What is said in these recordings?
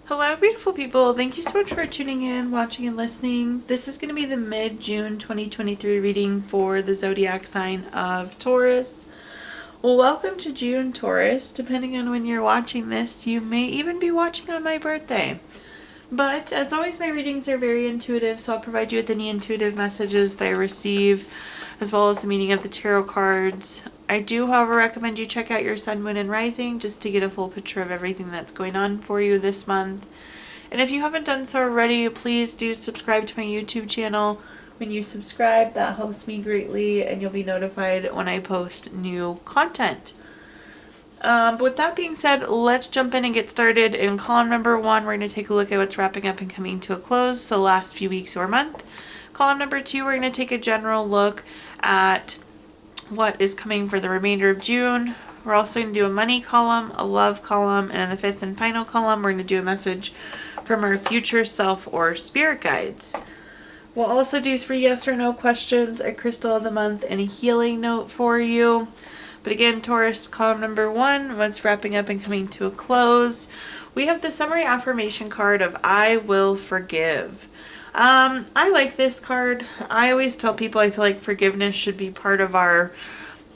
Hello, beautiful people. Thank you so much for tuning in, watching, and listening. This is going to be the mid-June 2023 reading for the zodiac sign of Taurus. Well, welcome to June, Taurus. Depending on when you're watching this, you may even be watching on my birthday. But as always, my readings are very intuitive, so I'll provide you with any intuitive messages that I receive, as well as the meaning of the tarot cards. I do, however, recommend you check out your sun, moon, and rising just to get a full picture of everything that's going on for you this month. And if you haven't done so already, please do subscribe to my YouTube channel. When you subscribe, that helps me greatly, and you'll be notified when I post new content. But with that being said, let's jump in and get started. In column number 1, we're going to take a look at what's wrapping up and coming to a close, so last few weeks or month. Column number 2, we're going to take a general look at what is coming for the remainder of June. We're also going to do a money column, a love column, and in the 5th and final column, we're going to do a message from our future self or spirit guides. We'll also do 3 yes or no questions, a crystal of the month, and a healing note for you. But again, Taurus, column number 1, what's wrapping up and coming to a close. We have the summary affirmation card of I will forgive. I like this card. I always tell people I feel like forgiveness should be part of our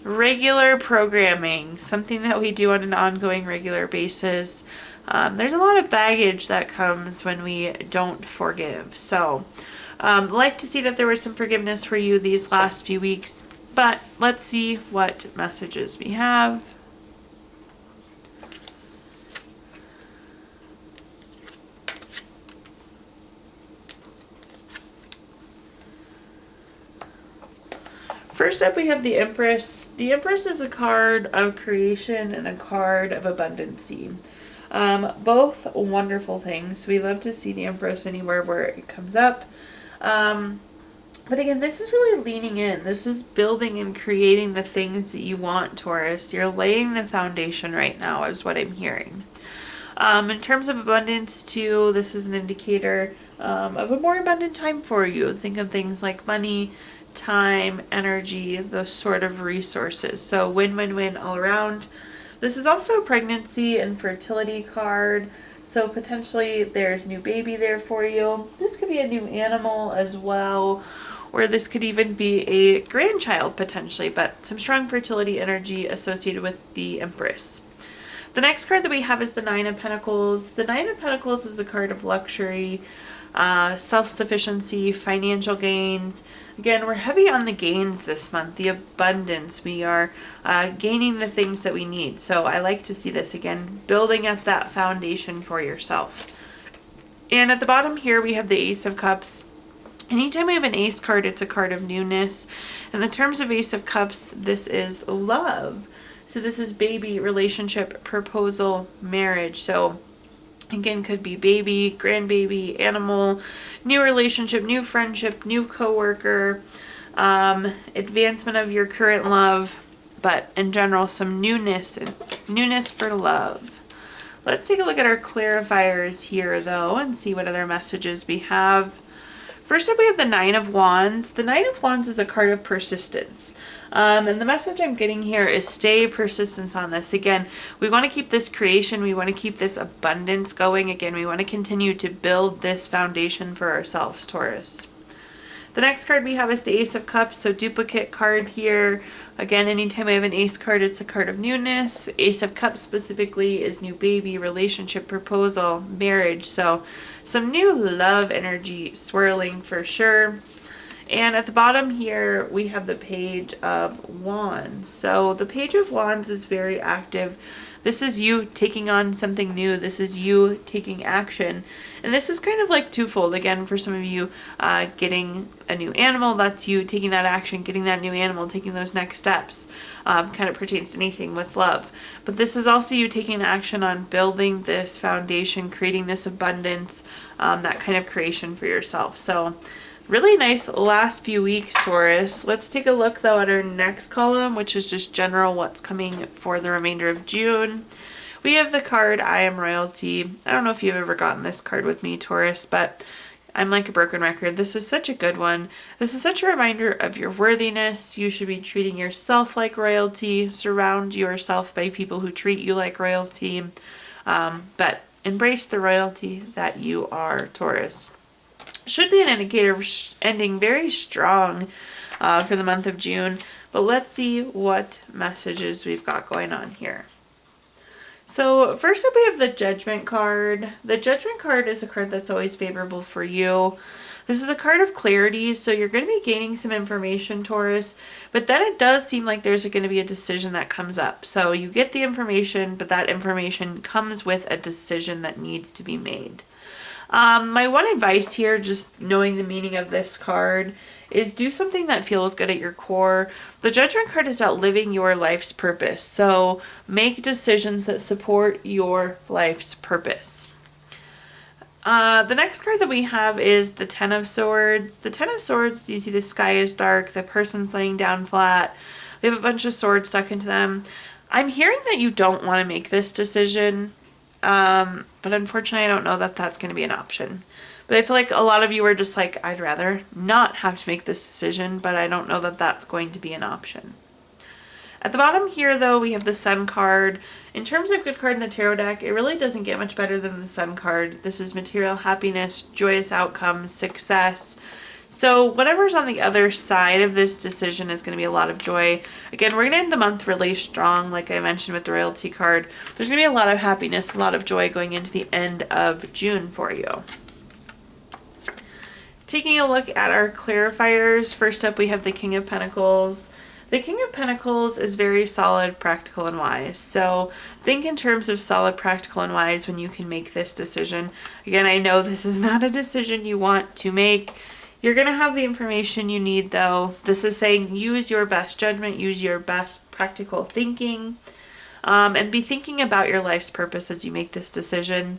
regular programming, something that we do on an ongoing regular basis. There's a lot of baggage that comes when we don't forgive. So, like to see that there was some forgiveness for you these last few weeks. But let's see what messages we have. First up, we have the Empress. The Empress is a card of creation and a card of abundancy. Both wonderful things. We love to see the Empress anywhere where it comes up. But again, this is really leaning in. This is building and creating the things that you want, Taurus. You're laying the foundation right now, is what I'm hearing. In terms of abundance, too, this is an indicator of a more abundant time for you. Think of things like money, time, energy, those sort of resources. So win-win-win all around. This is also a pregnancy and fertility card. So potentially there's new baby there for you. This could be a new animal as well, or this could even be a grandchild potentially, but some strong fertility energy associated with the Empress. The next card that we have is the Nine of Pentacles. The Nine of Pentacles is a card of luxury, self-sufficiency, financial gains. Again, we're heavy on the gains this month, the abundance. We are gaining the things that we need. So I like to see this again, building up that foundation for yourself. And at the bottom here, we have the Ace of Cups. Anytime we have an ace card, it's a card of newness. In the terms of Ace of Cups, this is love. So this is baby, relationship, proposal, marriage. So again, could be baby, grandbaby, animal, new relationship, new friendship, new coworker, advancement of your current love, but in general, some newness for love. Let's take a look at our clarifiers here, though, and see what other messages we have. First up, we have the Nine of Wands. The Nine of Wands is a card of persistence. And the message I'm getting here is stay persistent on this. Again, we want to keep this creation. We want to keep this abundance going. Again, we want to continue to build this foundation for ourselves, Taurus. The next card we have is the Ace of Cups, so duplicate card here. Again, anytime we have an ace card, it's a card of newness. Ace of Cups specifically is new baby, relationship, proposal, marriage. So some new love energy swirling for sure. And at the bottom here, we have the Page of Wands. So the Page of Wands is very active. This is you taking on something new. This is you taking action. And this is kind of like twofold. Again, for some of you, getting a new animal, that's you taking that action, getting that new animal, taking those next steps. Kind of pertains to anything with love. But this is also you taking action on building this foundation, creating this abundance, that kind of creation for yourself. So really nice last few weeks, Taurus. Let's take a look, though, at our next column, which is just general what's coming for the remainder of June. We have the card, I Am Royalty. I don't know if you've ever gotten this card with me, Taurus, but I'm like a broken record. This is such a good one. This is such a reminder of your worthiness. You should be treating yourself like royalty. Surround yourself by people who treat you like royalty. But Embrace the royalty that you are, Taurus. Should be an indicator of ending very strong for the month of June. But let's see what messages we've got going on here. So first up we have the Judgment card. The Judgment card is a card that's always favorable for you. This is a card of clarity, so you're going to be gaining some information, Taurus, but then it does seem like there's going to be a decision that comes up. So you get the information, but that information comes with a decision that needs to be made. My one advice here, just knowing the meaning of this card, is do something that feels good at your core. The Judgment card is about living your life's purpose. So make decisions that support your life's purpose. The next card that we have is the Ten of Swords. The Ten of Swords, you see the sky is dark, the person's laying down flat, they have a bunch of swords stuck into them. I'm hearing that you don't want to make this decision, but unfortunately I don't know that that's going to be an option. But I feel like a lot of you are just like, I'd rather not have to make this decision, but I don't know that that's going to be an option. At the bottom here, though, we have the Sun card. In terms of good card in the tarot deck, it really doesn't get much better than the Sun card. This is material happiness, joyous outcomes, success. So whatever's on the other side of this decision is going to be a lot of joy. Again, we're going to end the month really strong, like I mentioned with the Royalty card. There's going to be a lot of happiness, a lot of joy going into the end of June for you. Taking a look at our clarifiers, first up we have the King of Pentacles. The King of Pentacles is very solid, practical, and wise. So think in terms of solid, practical, and wise when you can make this decision. Again, I know this is not a decision you want to make. You're going to have the information you need, though. This is saying use your best judgment, use your best practical thinking, and be thinking about your life's purpose as you make this decision.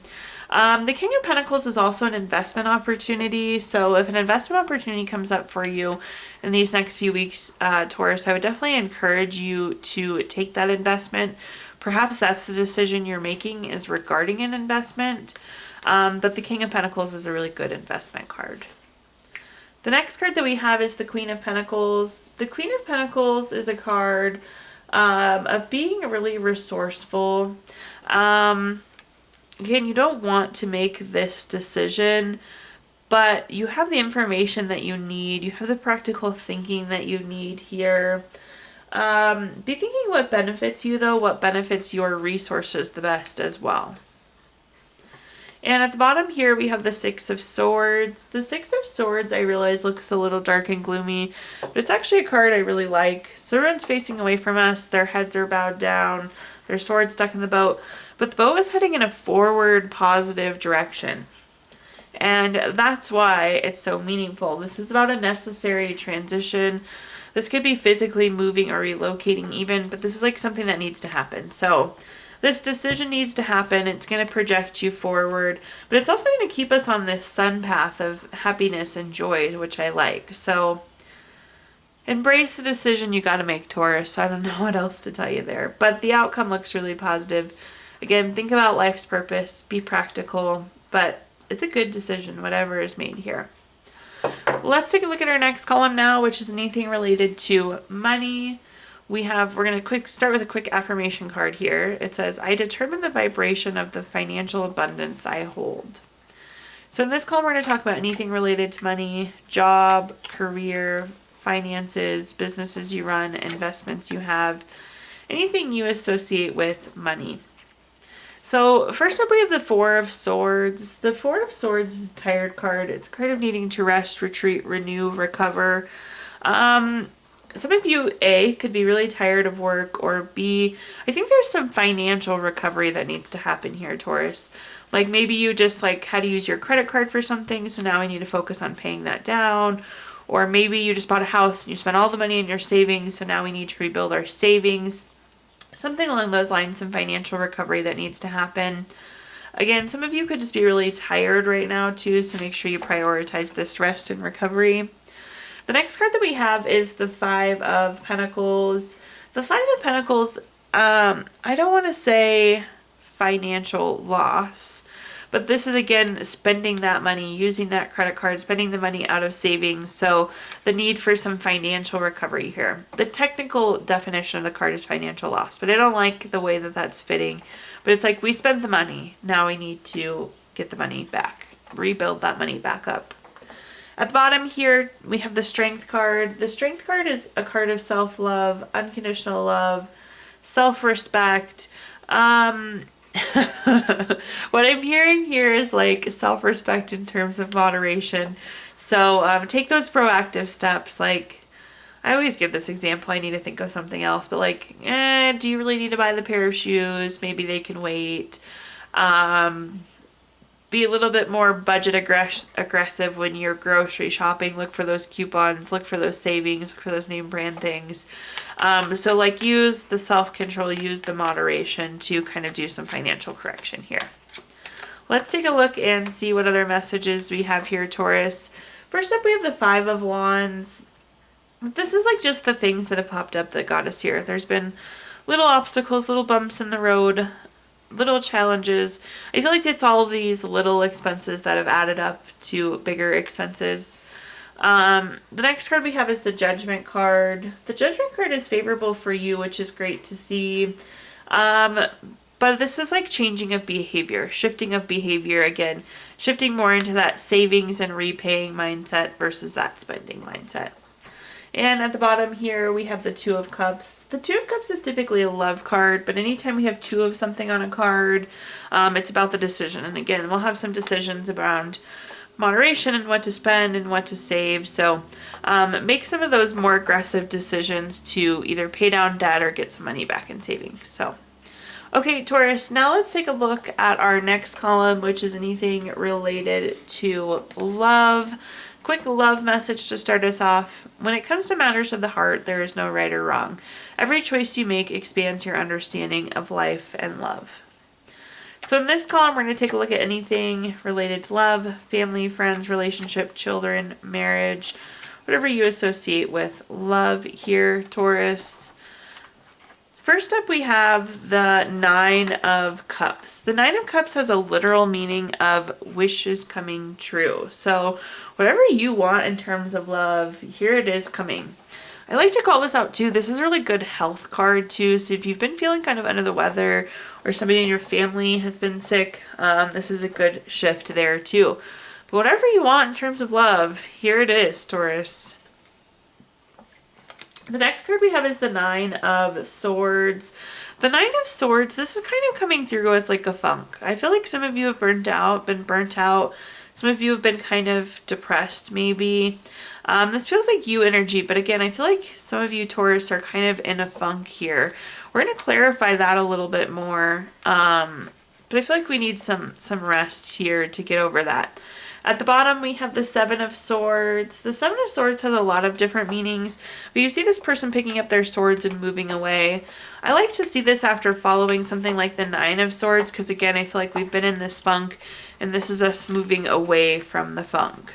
The King of Pentacles is also an investment opportunity. So if an investment opportunity comes up for you in these next few weeks, Taurus, I would definitely encourage you to take that investment. Perhaps that's the decision you're making is regarding an investment. But the King of Pentacles is a really good investment card. The next card that we have is the Queen of Pentacles. The Queen of Pentacles is a card of being really resourceful. Again, you don't want to make this decision, but you have the information that you need. You have the practical thinking that you need here. Be thinking what benefits you, though, what benefits your resources the best as well. And at the bottom here, we have the Six of Swords. The Six of Swords, I realize, looks a little dark and gloomy, but it's actually a card I really like. So everyone's facing away from us. Their heads are bowed down. Their sword stuck in the boat. But the boat is heading in a forward, positive direction. And that's why it's so meaningful. This is about a necessary transition. This could be physically moving or relocating even, but this is like something that needs to happen. So this decision needs to happen. It's going to project you forward, but it's also going to keep us on this sun path of happiness and joy, which I like. So embrace the decision you got to make, Taurus. I don't know what else to tell you there, but the outcome looks really positive. Again, think about life's purpose, be practical, but it's a good decision, whatever is made here. Let's take a look at our next column now, which is anything related to money. We're going to start with a quick affirmation card here. It says, I determine the vibration of the financial abundance I hold. So in this column, we're going to talk about anything related to money, job, career, finances, businesses you run, investments you have, anything you associate with money. So first up, we have the Four of Swords. The Four of Swords is a tired card. It's a card of needing to rest, retreat, renew, recover. Some of you, A, could be really tired of work, or B, I think there's some financial recovery that needs to happen here, Taurus. Like maybe you just had to use your credit card for something, so now I need to focus on paying that down. Or maybe you just bought a house and you spent all the money in your savings, so now we need to rebuild our savings. Something along those lines, some financial recovery that needs to happen. Again, some of you could just be really tired right now too, so make sure you prioritize this rest and recovery. The next card that we have is the Five of Pentacles. The Five of Pentacles, I don't want to say financial loss, But this is, again, spending that money, using that credit card, spending the money out of savings. So the need for some financial recovery here. The technical definition of the card is financial loss, but I don't like the way that that's fitting. But it's like we spent the money. Now we need to get the money back, rebuild that money back up. At the bottom here, we have the Strength card. The Strength card is a card of self-love, unconditional love, self-respect. What I'm hearing here is like self-respect in terms of moderation. So take those proactive steps. Like, I always give this example. I need to think of something else. But like, do you really need to buy the pair of shoes? Maybe they can wait. Be a little bit more budget aggressive when you're grocery shopping. Look for those coupons, look for those savings, look for those name brand things. So like use the self-control, use the moderation to kind of do some financial correction here. Let's take a look and see what other messages we have here, Taurus. First up, we have the Five of Wands. This is like just the things that have popped up that got us here. There's been little obstacles, little bumps in the road, little challenges. I feel like it's all these little expenses that have added up to bigger expenses. The next card we have is the Judgment card. The Judgment card is favorable for you, which is great to see. But this is like changing of behavior, shifting of behavior again, shifting more into that savings and repaying mindset versus that spending mindset. And at the bottom here, we have the Two of Cups. The Two of Cups is typically a love card, but anytime we have two of something on a card, it's about the decision. And again, we'll have some decisions around moderation and what to spend and what to save. So make some of those more aggressive decisions to either pay down debt or get some money back in savings. So, okay, Taurus, now let's take a look at our next column, which is anything related to love. Quick love message to start us off. When it comes to matters of the heart, there is no right or wrong. Every choice you make expands your understanding of life and love. So in this column, we're going to take a look at anything related to love, family, friends, relationship, children, marriage, whatever you associate with love here, Taurus. First up, we have the Nine of Cups. The Nine of Cups has a literal meaning of wishes coming true. So whatever you want in terms of love, here it is coming. I like to call this out too. This is a really good health card too. So if you've been feeling kind of under the weather or somebody in your family has been sick, this is a good shift there too. But whatever you want in terms of love, here it is, Taurus. The next card we have is the Nine of Swords. The Nine of Swords, this is kind of coming through as like a funk. I feel like some of you have been burnt out. Some of you have been kind of depressed maybe. This feels like you energy, but again, I feel like some of you Taurus are kind of in a funk here. We're going to clarify that a little bit more. But I feel like we need some rest here to get over that. At the bottom, we have the Seven of Swords. The Seven of Swords has a lot of different meanings, but you see this person picking up their swords and moving away. I like to see this after following something like the Nine of Swords, because again, I feel like we've been in this funk, and this is us moving away from the funk.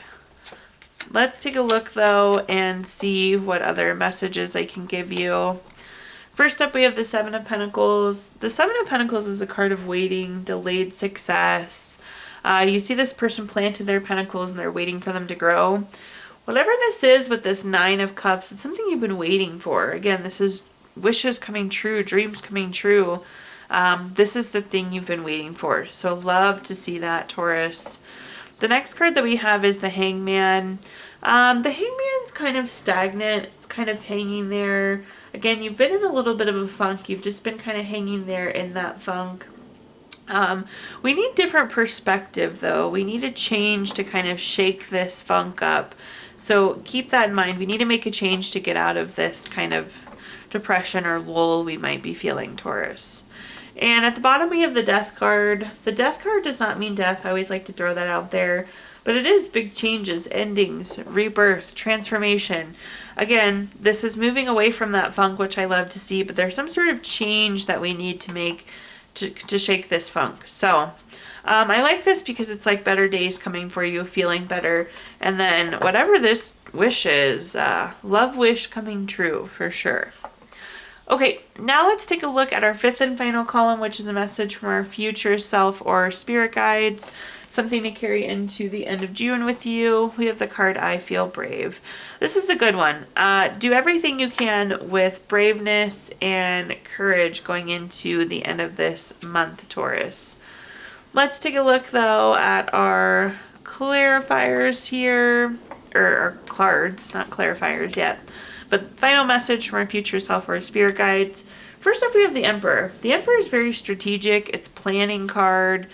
Let's take a look, though, and see what other messages I can give you. First up, we have the Seven of Pentacles. The Seven of Pentacles is a card of waiting, delayed success. You see this person planted their pentacles and they're waiting for them to grow. Whatever this is with this Nine of Cups, it's something you've been waiting for. Again, this is wishes coming true, dreams coming true. This is the thing you've been waiting for. So love to see that, Taurus. The next card that we have is the Hangman. The Hangman's kind of stagnant. It's kind of hanging there. Again, you've been in a little bit of a funk. You've just been kind of hanging there in that funk. We need different perspective though. We need a change to kind of shake this funk up. So keep that in mind. We need to make a change to get out of this kind of depression or lull we might be feeling, Taurus. And at the bottom we have the Death card. The Death card does not mean death. I always like to throw that out there. But it is big changes, endings, rebirth, transformation. Again, this is moving away from that funk, which I love to see, but there's some sort of change that we need to make to shake this funk. So I like this because it's like better days coming for you, feeling better. And then whatever this wish is, love wish coming true for sure. Okay, now let's take a look at our fifth and final column, which is a message from our future self or spirit guides, something to carry into the end of June with you. We have the card, I Feel Brave. This is a good one. Do everything you can with braveness and courage going into the end of this month, Taurus. Let's take a look, though, at our clarifiers here, or our cards, not clarifiers yet. But final message from our future self or spirit guides. First up, we have the Emperor. The Emperor is very strategic. It's planning card.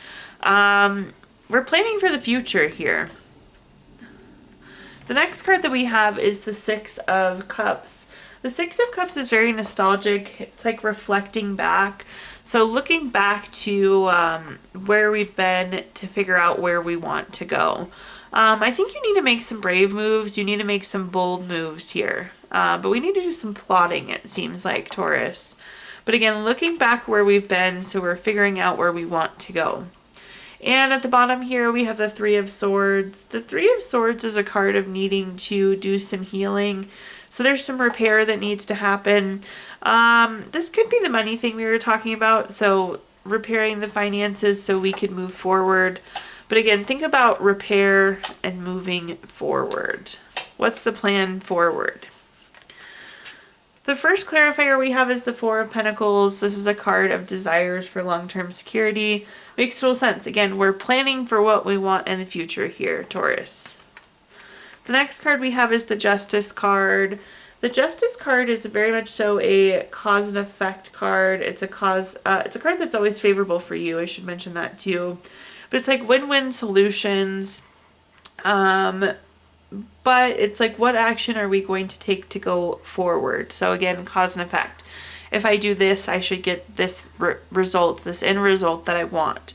We're planning for the future here. The next card that we have is the Six of Cups. The Six of Cups is very nostalgic. It's like reflecting back. So looking back to where we've been to figure out where we want to go. I think you need to make some brave moves. You need to make some bold moves here. But we need to do some plotting, it seems like, Taurus. But again, looking back where we've been, so we're figuring out where we want to go. And at the bottom here, we have the Three of Swords. The Three of Swords is a card of needing to do some healing. So there's some repair that needs to happen. This could be the money thing we were talking about. So repairing the finances so we could move forward. But again, think about repair and moving forward. What's the plan forward? The first clarifier we have is the Four of Pentacles. This is a card of desires for long-term security. Makes total sense. Again, we're planning for what we want in the future here, Taurus. The next card we have is the Justice card. The Justice card is very much so a cause and effect card. It's a card that's always favorable for you. I should mention that too. But it's like win-win solutions. But it's like, what action are we going to take to go forward? So again, cause and effect. If I do this, I should get this result, this end result that I want.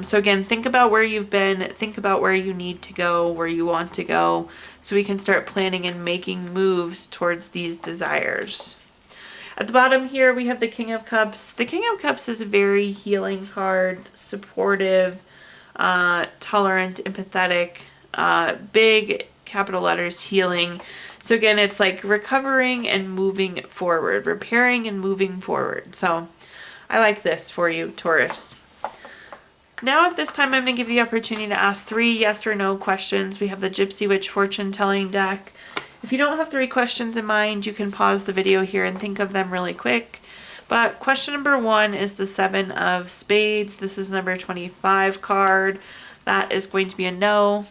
So again, think about where you've been, think about where you need to go, where you want to go, so we can start planning and making moves towards these desires. At the bottom here, we have the King of Cups. The King of Cups is a very healing card, supportive, tolerant, empathetic, big capital letters, healing. So again, it's like recovering and moving forward, repairing and moving forward. So I like this for you, Taurus. Now at this time, I'm going to give you the opportunity to ask 3 yes or no questions. We have the Gypsy Witch fortune telling deck. If you don't have 3 questions in mind, you can pause the video here and think of them really quick. But question number 1 is the Seven of Spades. This is number 25 card. That is going to be a no.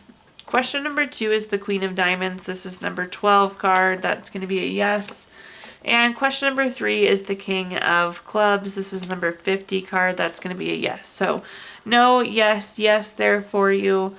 Question number 2 is the Queen of Diamonds. This is number 12 card. That's going to be a yes. And question number 3 is the King of Clubs. This is number 50 card. That's going to be a yes. So no, yes, yes there for you,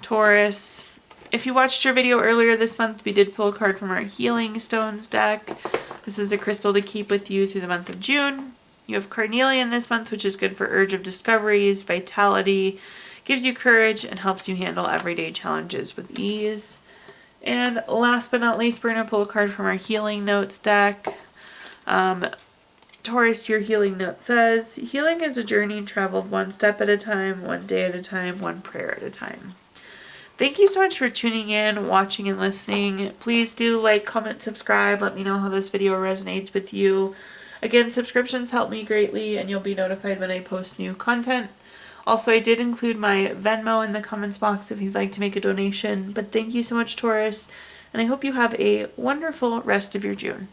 Taurus. If you watched your video earlier this month, we did pull a card from our Healing Stones deck. This is a crystal to keep with you through the month of June. You have Carnelian this month, which is good for urge of discoveries, vitality, gives you courage, and helps you handle everyday challenges with ease. And last but not least, we're going to pull a card from our Healing Notes deck. Taurus, your healing note says, healing is a journey traveled one step at a time, one day at a time, one prayer at a time. Thank you so much for tuning in, watching, and listening. Please do like, comment, subscribe. Let me know how this video resonates with you. Again, subscriptions help me greatly, and you'll be notified when I post new content. Also, I did include my Venmo in the comments box if you'd like to make a donation. But thank you so much, Taurus, and I hope you have a wonderful rest of your June.